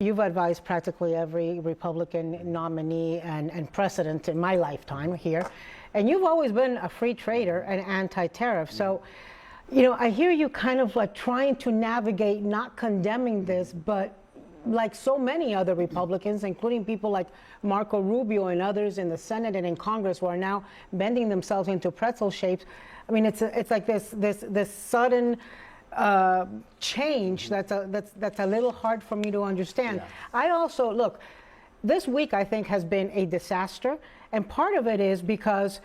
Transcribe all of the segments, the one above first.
You've advised practically every Republican nominee and precedent in my lifetime here, and you've always been a free trader and anti-tariff. So, you know, I hear you kind of like trying to navigate not condemning this, but like so many other Republicans, including people like Marco Rubio and others in the Senate and in Congress, who are now bending themselves into pretzel shapes. I mean, it's like this sudden change that's a little hard for me to understand. Yeah. I also, look, this week I think has been a disaster, and part of it is because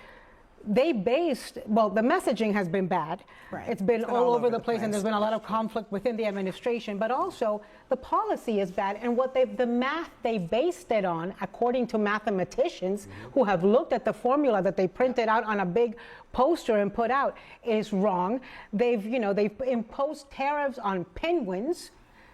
they based, well, the messaging has been bad. Right. It's been all over the place, and there's been a lot of conflict within the administration, but also the policy is bad. And what the math they based it on, according to mathematicians who have looked at the formula that they printed out on a big poster and put out, is wrong. They've imposed tariffs on penguins.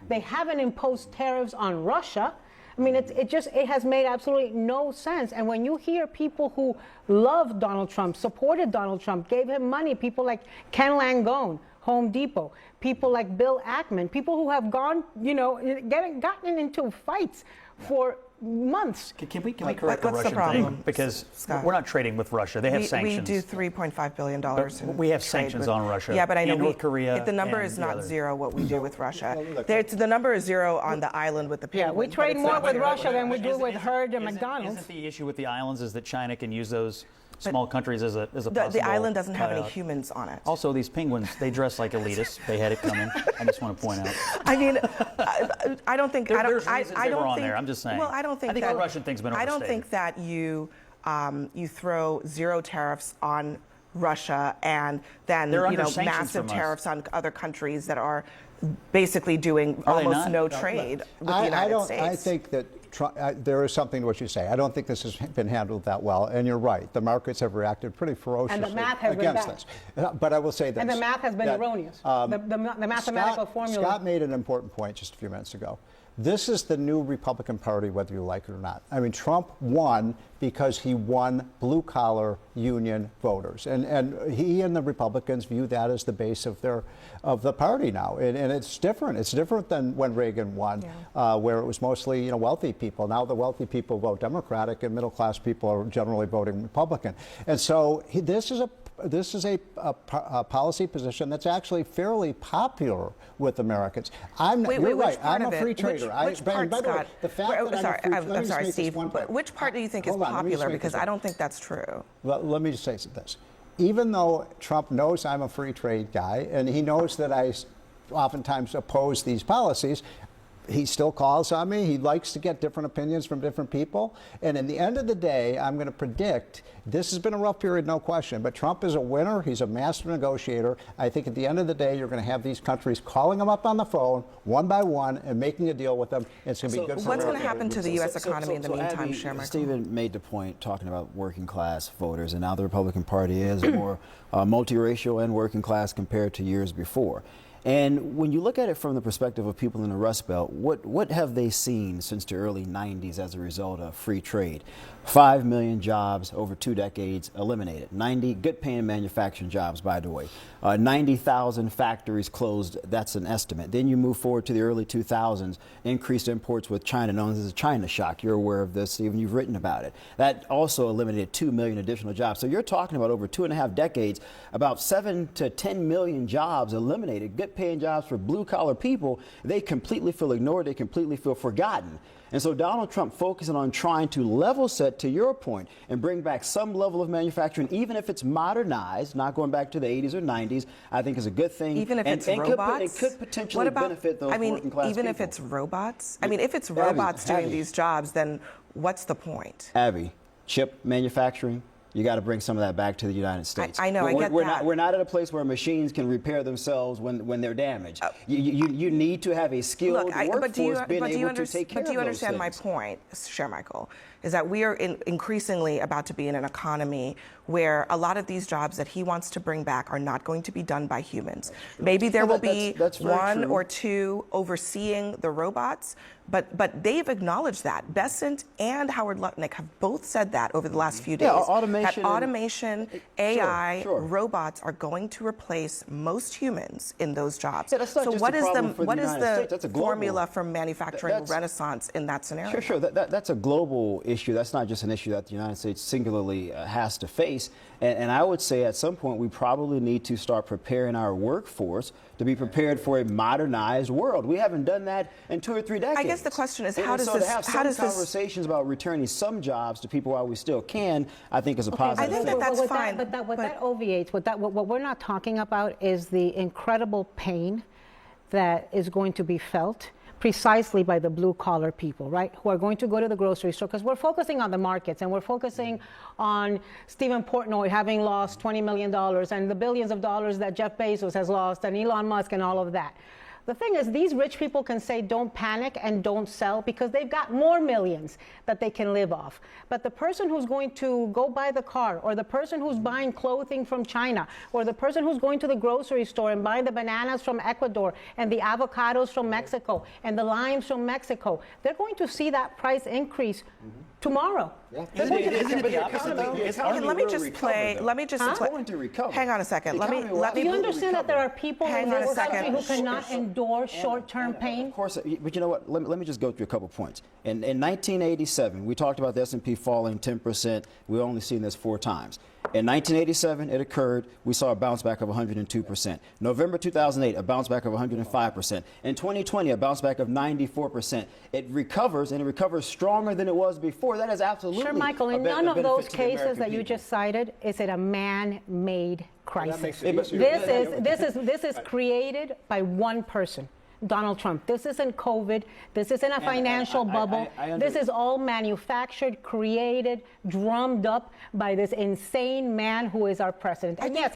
They haven't imposed tariffs on Russia. I mean, it has made absolutely no sense. And when you hear people who love Donald Trump, supported Donald Trump, gave him money, people like Ken Langone, Home Depot, people like Bill Ackman, people who have gone, gotten into fights for months. Can we correct the Russian thing? Because Scott, we're not trading with Russia. They have sanctions. We do $3.5 billion. We have sanctions on Russia. Yeah, but I know North Korea. The number is not zero. What we do with Russia, the number is zero on the island with the penguins. Yeah, we trade more with Russia than we do with Herd and McDonald's. Isn't the issue with the islands is that China can use those small countries as a possible the island doesn't have any humans on it. Also, these penguins, they dress like elitists. They had it coming. I just want to point out. I mean, I don't think I don't think on there. I'm just saying. Well, I think the Russian thing's been overstated. I don't think that you throw zero tariffs on Russia and then massive tariffs on other countries that are basically doing almost no trade with the United States. I think that there is something to what you say. I don't think this has been handled that well, and you're right. The markets have reacted pretty ferociously against this. But I will say this. And the math has been erroneous. The mathematical formula. Scott made an important point just a few minutes ago. This is the new Republican Party, whether you like it or not. I mean, Trump won because he won blue-collar union voters, and he and the Republicans view that as the base of the party now. And it's different. It's different than when Reagan won, where it was mostly wealthy people. Now the wealthy people vote Democratic, and middle-class people are generally voting Republican. And so this is a policy position that's actually fairly popular with Americans. You're right. I'm a free trader. Which part, Scott? I'm sorry, Steve. Which part do you think is popular? Because I don't think that's true. Well, let me just say this. Even though Trump knows I'm a free trade guy, and he knows that I oftentimes oppose these policies, he still calls on me. He likes to get different opinions from different people. And in the end of the day, I'm going to predict this has been a rough period, no question. But Trump is a winner. He's a master negotiator. I think at the end of the day, you're going to have these countries calling him up on the phone one by one and making a deal with them. It's going to be good for what's going to happen to the U.S. economy in the meantime, Chairman? Stephen made the point talking about working class voters, and now the Republican Party is more multiracial and working class compared to years before. And when you look at it from the perspective of people in the Rust Belt, what have they seen since the early 90s as a result of free trade? 5 million jobs over 2 decades eliminated. 90 good-paying manufacturing jobs, by the way. 90,000 factories closed. That's an estimate. Then you move forward to the early 2000s, increased imports with China, known as the China shock. You're aware of this, Stephen. You've written about it. That also eliminated 2 million additional jobs. So you're talking about over 2.5 decades, about 7 to 10 million jobs eliminated, good-paying jobs for blue-collar people. They completely feel ignored. They completely feel forgotten. And so Donald Trump focusing on trying to level set, to your point, and bring back some level of manufacturing, even if it's modernized, not going back to the 80s or 90s, I think is a good thing. Even if it's robots? It could potentially benefit those working class even people. if it's robots? I mean, if it's robots doing these jobs, then what's the point? Abby, chip manufacturing, you got to bring some of that back to the United States. I know, I get that. We're not at a place where machines can repair themselves when they're damaged. You need to have a skilled workforce being able to take care of those things. But do you understand my point, Michael, is that we are increasingly about to be in an economy where a lot of these jobs that he wants to bring back are not going to be done by humans. Maybe there will be one or two overseeing the robots, But they've acknowledged that. Besant and Howard Lutnick have both said that over the last few days. Yeah, automation. That automation, AI, sure. robots are going to replace most humans in those jobs. Yeah, that's not so just what a is problem for the what is United States. the That's a global- formula for manufacturing renaissance in that scenario? Sure. That's a global issue. That's not just an issue that the United States singularly has to face. And I would say at some point we probably need to start preparing our workforce to be prepared for a modernized world. We haven't done that in 2 or 3 decades. I guess the question is, And how does so this? to have How some does this? conversations about returning some jobs to people while we still can, I think is a positive I think thing. that's fine. What that obviates, what we're not talking about is the incredible pain that is going to be felt precisely by the blue collar people, right? Who are going to go to the grocery store, because we're focusing on the markets and we're focusing on Stephen Portnoy having lost $20 million and the billions of dollars that Jeff Bezos has lost and Elon Musk and all of that. The thing is, these rich people can say don't panic and don't sell because they've got more millions that they can live off. But the person who's going to go buy the car, or the person who's buying clothing from China, or the person who's going to the grocery store and buying the bananas from Ecuador and the avocados from Mexico and the limes from Mexico, they're going to see that price increase tomorrow. Yeah. Isn't it the opposite, though? Let me just play. Going to recover. Hang on a second. Let me. Do you understand that there are people in Hang on a this country second. who cannot endure short-term pain? Of course, but you know what? Let me just go through a couple points. In 1987, we talked about the S&P falling 10%. We've only seen this 4 times. In 1987, it occurred. We saw a bounce back of 102%. November 2008, a bounce back of 105%. In 2020, a bounce back of 94%. It recovers, and it recovers stronger than it was before. That is absolutely Sure, Michael, in none of those cases that you just cited is it a man-made crisis. This is created by one person. Donald Trump. This isn't COVID. This isn't a financial bubble. This is all manufactured, created, drummed up by this insane man who is our president. And yes,